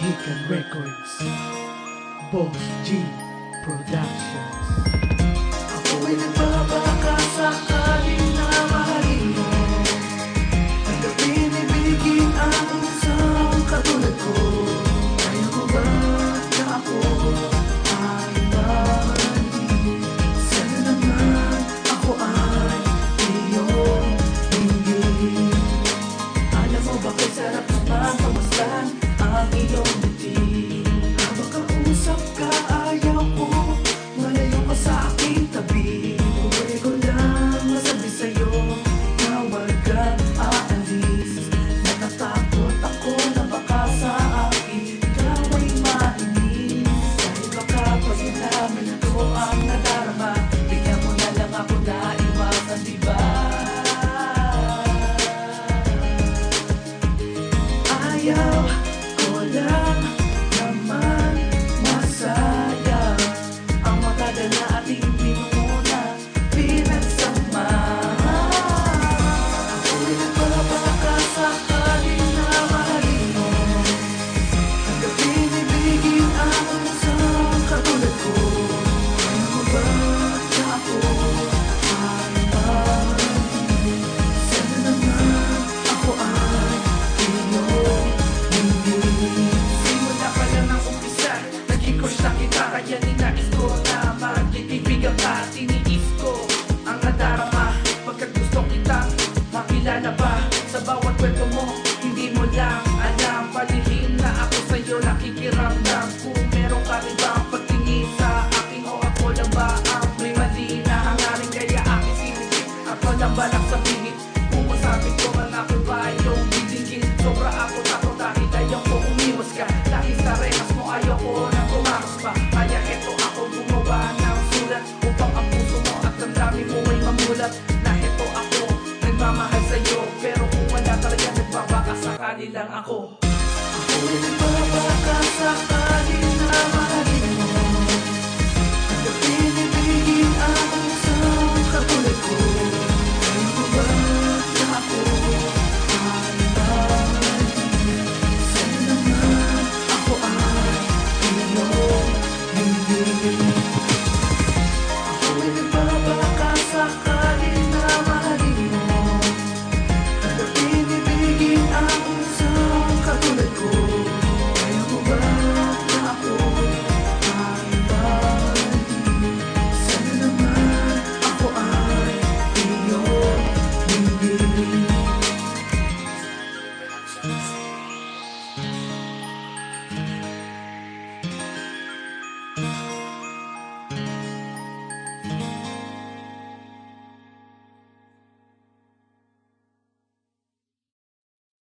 Mahihikan Records, Boss G Productions. Ako'y nagbabaka sakaling na mahalin mo, at pinibigin ang isang katulad ko. Kaya mo ba na ako ay mahalin? Sana naman ako ay iyong hindi. Alam mo ba kung sarap naman pamasdan ang iyong ngiti? Habang kausap ka ayaw ko malayo ka sa aking tabi. Huwag ko lang masabi sa'yo na huwag kang aalis. Natatakot ako na baka sa akin ikaw ay mainis. Dahil baka pag namin ito ang nadarama, bigyan mo na lang ako na iwasan, diba? Ayaw ko lang naman masaya ang matagal na ating pinuna pinagsama. Ako'y nagbabaka sakaling na mahalin mo, hanggang pinibigin ang isang katulad ko. Kaya mo ba na ako ay mahalin? Sana naman ako ay iyong hindi. Simula pa lang ang umpisa, naging crush na kita. Kaya ninais ko na magkikaibigan ka. Tiniis ko ang nadarama pagkat gusto kitang makilala pa. Sa bawat kwento mo, hindi mo lang alam. Palihim na ako sa'yo nakikiramdam. Kung meron ka rin bang pagtingin sa akin, o ako lang ba ang may mali na hangarin? Kaya aking sinisip, ako lang ba lang sabihin? Kung masabi ko man ako ba yung bibigin? Sobra ako takot dahil ayaw ko umiwas ka. Dahil sa rehas mo ayaw ko nang tumakas pa. Kaya eto ako gumawa ng sulat upang ang puso mo at damdamin mo ay mamulat. Na eto ako nagmamahal sa'yo, pero kung wala talaga nagbabaka sakali lang ako. Ako'y nagbabaka sakali